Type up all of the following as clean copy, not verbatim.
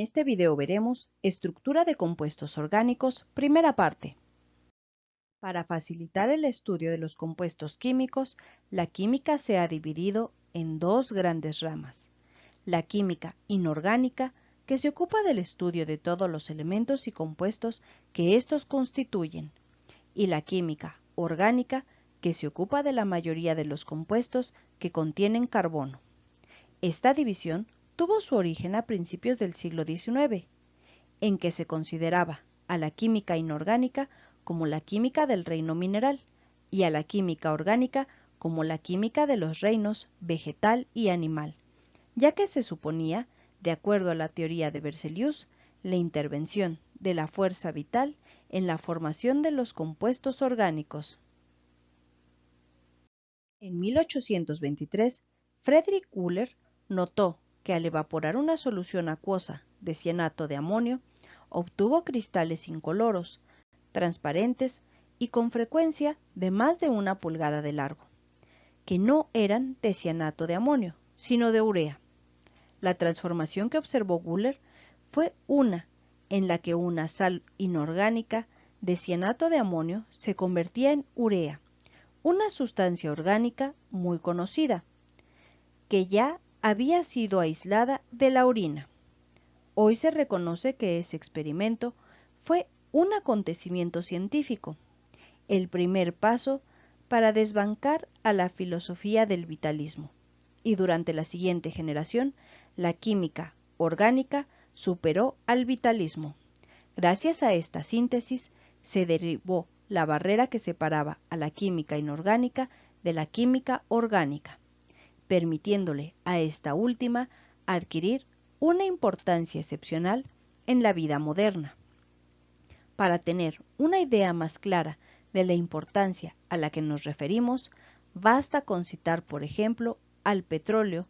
En este video veremos estructura de compuestos orgánicos, primera parte. Para facilitar el estudio de los compuestos químicos, la química se ha dividido en dos grandes ramas. La química inorgánica, que se ocupa del estudio de todos los elementos y compuestos que estos constituyen, y la química orgánica, que se ocupa de la mayoría de los compuestos que contienen carbono. Esta división tuvo su origen a principios del siglo XIX, en que se consideraba a la química inorgánica como la química del reino mineral y a la química orgánica como la química de los reinos vegetal y animal, ya que se suponía, de acuerdo a la teoría de Berzelius, la intervención de la fuerza vital en la formación de los compuestos orgánicos. En 1823, Friedrich Wöhler notó que al evaporar una solución acuosa de cianato de amonio, obtuvo cristales incoloros, transparentes y con frecuencia de más de 1 pulgada de largo, que no eran de cianato de amonio, sino de urea. La transformación que observó Wöhler fue una en la que una sal inorgánica de cianato de amonio se convertía en urea, una sustancia orgánica muy conocida, que ya había sido aislada de la orina. Hoy se reconoce que ese experimento fue un acontecimiento científico, el primer paso para desbancar a la filosofía del vitalismo, y durante la siguiente generación, la química orgánica superó al vitalismo. Gracias a esta síntesis, se derribó la barrera que separaba a la química inorgánica de la química orgánica, permitiéndole a esta última adquirir una importancia excepcional en la vida moderna. Para tener una idea más clara de la importancia a la que nos referimos, basta con citar, por ejemplo, al petróleo,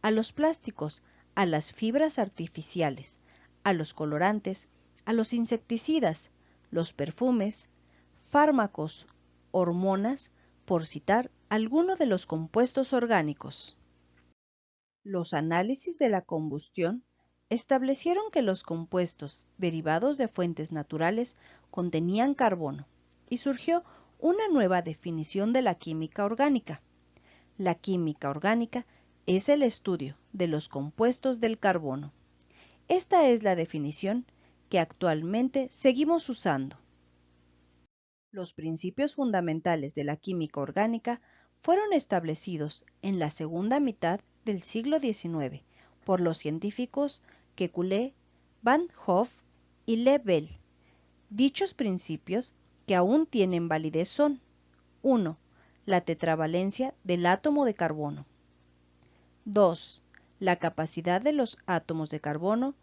a los plásticos, a las fibras artificiales, a los colorantes, a los insecticidas, los perfumes, fármacos, hormonas, por citar algunos de los compuestos orgánicos. Los análisis de la combustión establecieron que los compuestos derivados de fuentes naturales contenían carbono y surgió una nueva definición de la química orgánica. La química orgánica es el estudio de los compuestos del carbono. Esta es la definición que actualmente seguimos usando. Los principios fundamentales de la química orgánica fueron establecidos en la segunda mitad del siglo XIX por los científicos Kekulé, Van Hoff y Lebel. Dichos principios, que aún tienen validez, son: 1. La tetravalencia del átomo de carbono. 2. La capacidad de los átomos de carbono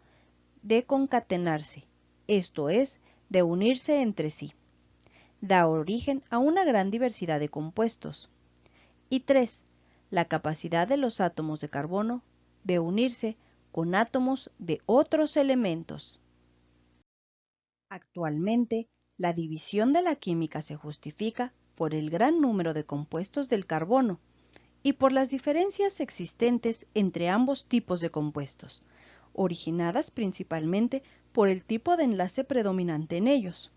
de concatenarse, esto es, de unirse entre sí. Da origen a una gran diversidad de compuestos. Y 3. La capacidad de los átomos de carbono de unirse con átomos de otros elementos. Actualmente, la división de la química se justifica por el gran número de compuestos del carbono y por las diferencias existentes entre ambos tipos de compuestos, originadas principalmente por el tipo de enlace predominante en ellos.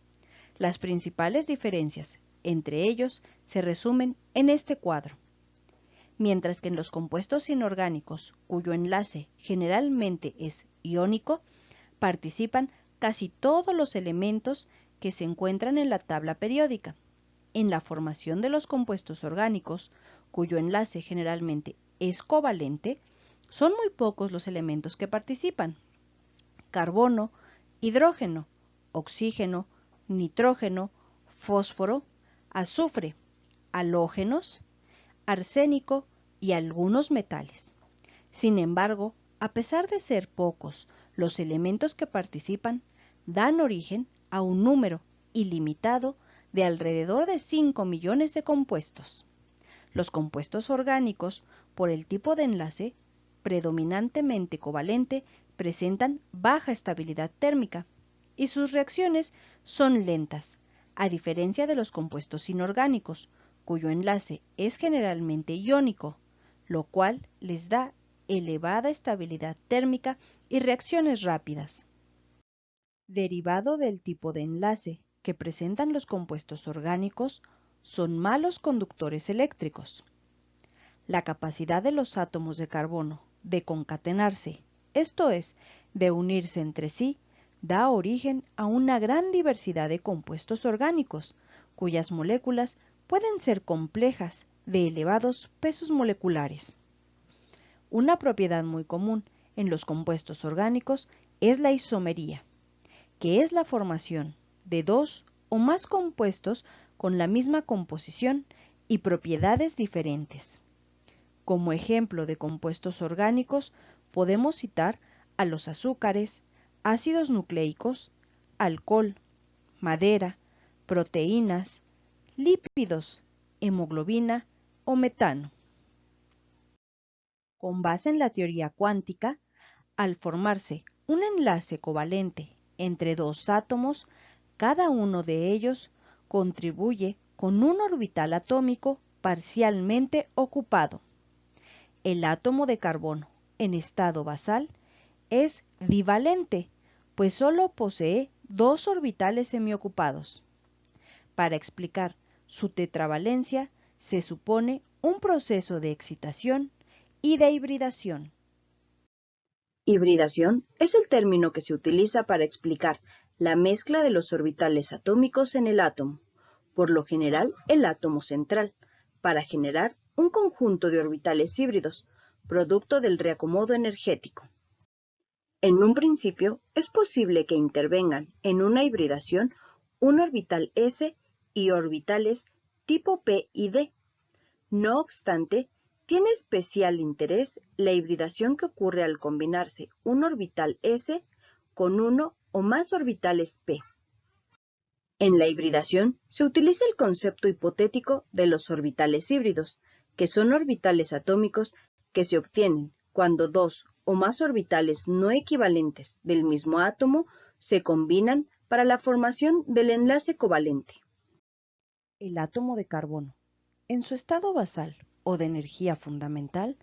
Las principales diferencias entre ellos se resumen en este cuadro. Mientras que en los compuestos inorgánicos, cuyo enlace generalmente es iónico, participan casi todos los elementos que se encuentran en la tabla periódica. En la formación de los compuestos orgánicos, cuyo enlace generalmente es covalente, son muy pocos los elementos que participan: carbono, hidrógeno, oxígeno, nitrógeno, fósforo, azufre, halógenos, arsénico y algunos metales. Sin embargo, a pesar de ser pocos los elementos que participan, dan origen a un número ilimitado de alrededor de 5 millones de compuestos. Los compuestos orgánicos, por el tipo de enlace predominantemente covalente, presentan baja estabilidad térmica y sus reacciones son lentas, a diferencia de los compuestos inorgánicos, cuyo enlace es generalmente iónico, lo cual les da elevada estabilidad térmica y reacciones rápidas. Derivado del tipo de enlace que presentan los compuestos orgánicos, son malos conductores eléctricos. La capacidad de los átomos de carbono de concatenarse, esto es, de unirse entre sí, da origen a una gran diversidad de compuestos orgánicos, cuyas moléculas pueden ser complejas de elevados pesos moleculares. Una propiedad muy común en los compuestos orgánicos es la isomería, que es la formación de dos o más compuestos con la misma composición y propiedades diferentes. Como ejemplo de compuestos orgánicos, podemos citar a los azúcares, ácidos nucleicos, alcohol, madera, proteínas, lípidos, hemoglobina o metano. Con base en la teoría cuántica, al formarse un enlace covalente entre dos átomos, cada uno de ellos contribuye con un orbital atómico parcialmente ocupado. El átomo de carbono en estado basal es divalente, pues solo posee dos orbitales semiocupados. Para explicar su tetravalencia se supone un proceso de excitación y de hibridación. Hibridación es el término que se utiliza para explicar la mezcla de los orbitales atómicos en el átomo, por lo general el átomo central, para generar un conjunto de orbitales híbridos, producto del reacomodo energético. En un principio, es posible que intervengan en una hibridación un orbital s y orbitales tipo p y d. No obstante, tiene especial interés la hibridación que ocurre al combinarse un orbital s con uno o más orbitales p. En la hibridación se utiliza el concepto hipotético de los orbitales híbridos, que son orbitales atómicos que se obtienen cuando dos o más orbitales no equivalentes del mismo átomo se combinan para la formación del enlace covalente. El átomo de carbono, en su estado basal o de energía fundamental,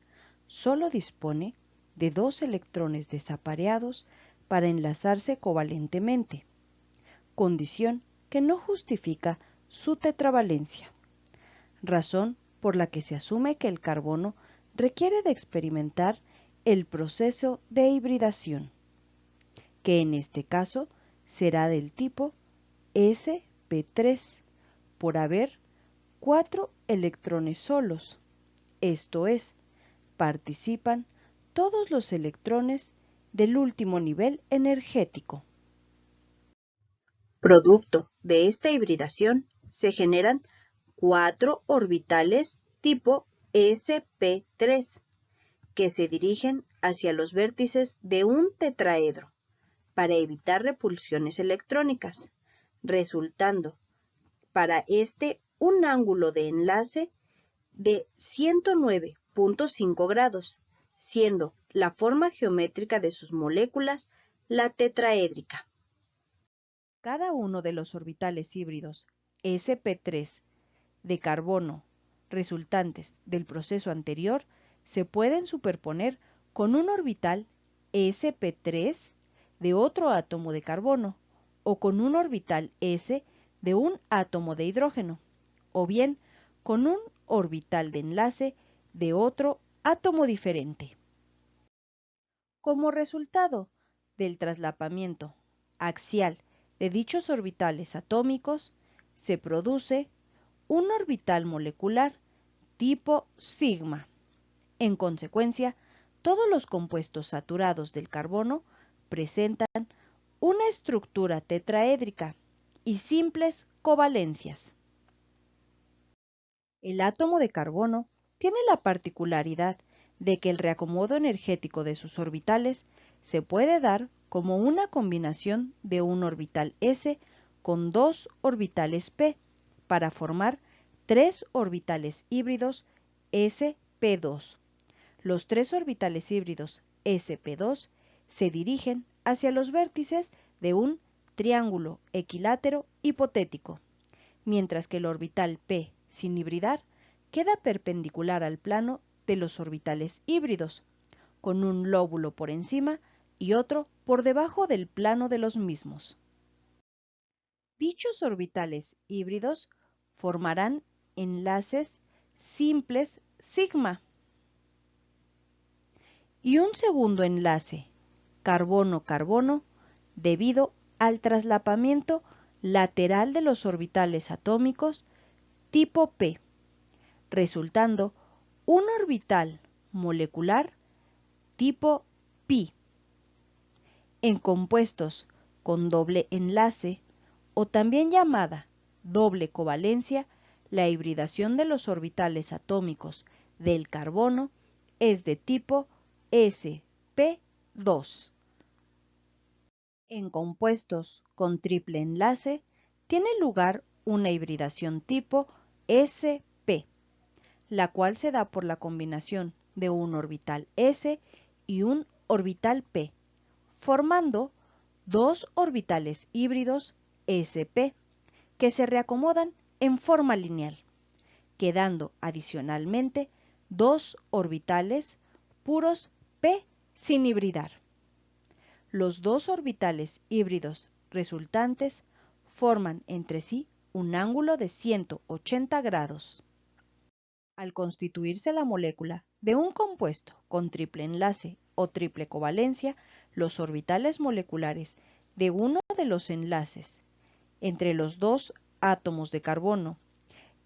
solo dispone de dos electrones desapareados para enlazarse covalentemente, condición que no justifica su tetravalencia, razón por la que se asume que el carbono requiere de experimentar el proceso de hibridación, que en este caso será del tipo sp3, por haber 4 electrones solos, esto es, participan todos los electrones del último nivel energético. Producto de esta hibridación se generan 4 orbitales tipo sp3 que se dirigen hacia los vértices de un tetraedro para evitar repulsiones electrónicas, resultando para este un ángulo de enlace de 109.5 grados, siendo la forma geométrica de sus moléculas la tetraédrica. Cada uno de los orbitales híbridos sp3 de carbono resultantes del proceso anterior se pueden superponer con un orbital sp3 de otro átomo de carbono o con un orbital s de un átomo de hidrógeno, o bien con un orbital de enlace de otro átomo diferente. Como resultado del traslapamiento axial de dichos orbitales atómicos, se produce un orbital molecular tipo sigma. En consecuencia, todos los compuestos saturados del carbono presentan una estructura tetraédrica y simples covalencias. El átomo de carbono tiene la particularidad de que el reacomodo energético de sus orbitales se puede dar como una combinación de un orbital s con dos orbitales p para formar tres orbitales híbridos sp2. Los tres orbitales híbridos sp2 se dirigen hacia los vértices de un triángulo equilátero hipotético, mientras que el orbital p sin hibridar queda perpendicular al plano de los orbitales híbridos, con un lóbulo por encima y otro por debajo del plano de los mismos. Dichos orbitales híbridos formarán enlaces simples sigma. Y un segundo enlace carbono-carbono debido al traslapamiento lateral de los orbitales atómicos tipo P, resultando un orbital molecular tipo pi. En compuestos con doble enlace o también llamada doble covalencia, la hibridación de los orbitales atómicos del carbono es de tipo sp2. En compuestos con triple enlace tiene lugar una hibridación tipo sp, la cual se da por la combinación de un orbital s y un orbital p, formando dos orbitales híbridos sp que se reacomodan en forma lineal, quedando adicionalmente dos orbitales puros p sin hibridar. Los dos orbitales híbridos resultantes forman entre sí un ángulo de 180 grados. Al constituirse la molécula de un compuesto con triple enlace o triple covalencia, los orbitales moleculares de uno de los enlaces entre los dos átomos de carbono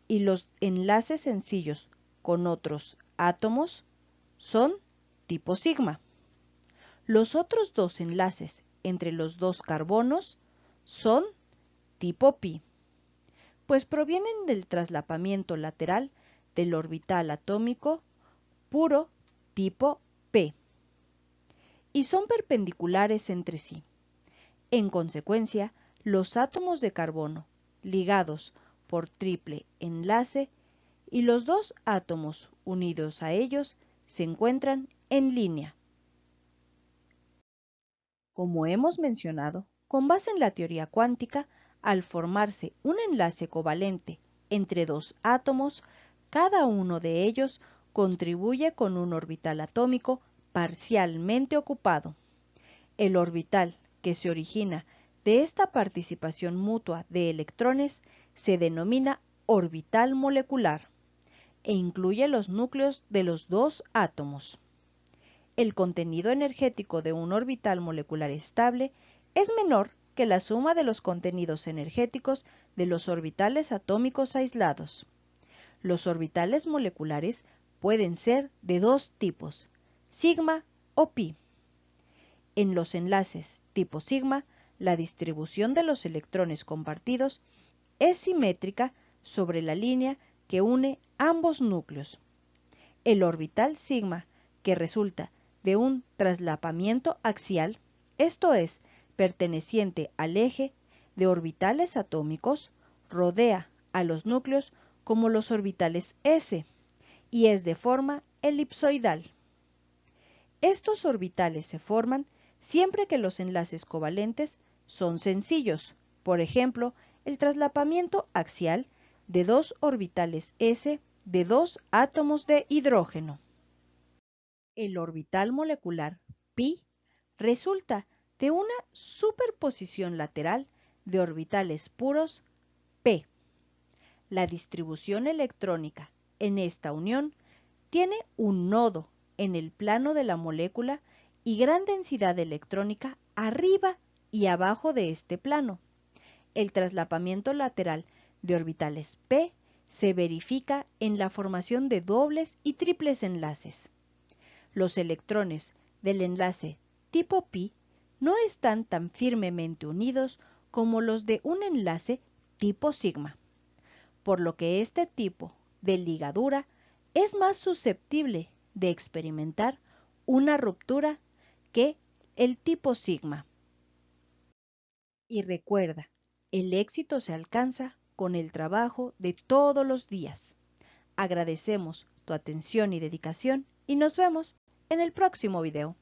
y los enlaces sencillos con otros átomos son tipo sigma. Los otros dos enlaces entre los dos carbonos son tipo pi, pues provienen del traslapamiento lateral del orbital atómico puro tipo P y son perpendiculares entre sí. En consecuencia, los átomos de carbono ligados por triple enlace y los dos átomos unidos a ellos se encuentran en línea. Como hemos mencionado, con base en la teoría cuántica, al formarse un enlace covalente entre dos átomos, cada uno de ellos contribuye con un orbital atómico parcialmente ocupado. El orbital que se origina de esta participación mutua de electrones se denomina orbital molecular e incluye los núcleos de los dos átomos. El contenido energético de un orbital molecular estable es menor que la suma de los contenidos energéticos de los orbitales atómicos aislados. Los orbitales moleculares pueden ser de dos tipos, sigma o pi. En los enlaces tipo sigma, la distribución de los electrones compartidos es simétrica sobre la línea que une ambos núcleos. El orbital sigma, que resulta de un traslapamiento axial, esto es, perteneciente al eje de orbitales atómicos, rodea a los núcleos como los orbitales s y es de forma elipsoidal. Estos orbitales se forman siempre que los enlaces covalentes son sencillos, por ejemplo, el traslapamiento axial de dos orbitales s de dos átomos de hidrógeno. El orbital molecular pi resulta de una superposición lateral de orbitales puros p. La distribución electrónica en esta unión tiene un nodo en el plano de la molécula y gran densidad electrónica arriba y abajo de este plano. El traslapamiento lateral de orbitales p se verifica en la formación de dobles y triples enlaces. Los electrones del enlace tipo pi no están tan firmemente unidos como los de un enlace tipo sigma, por lo que este tipo de ligadura es más susceptible de experimentar una ruptura que el tipo sigma. Y recuerda, el éxito se alcanza con el trabajo de todos los días. Agradecemos tu atención y dedicación y nos vemos en el próximo video.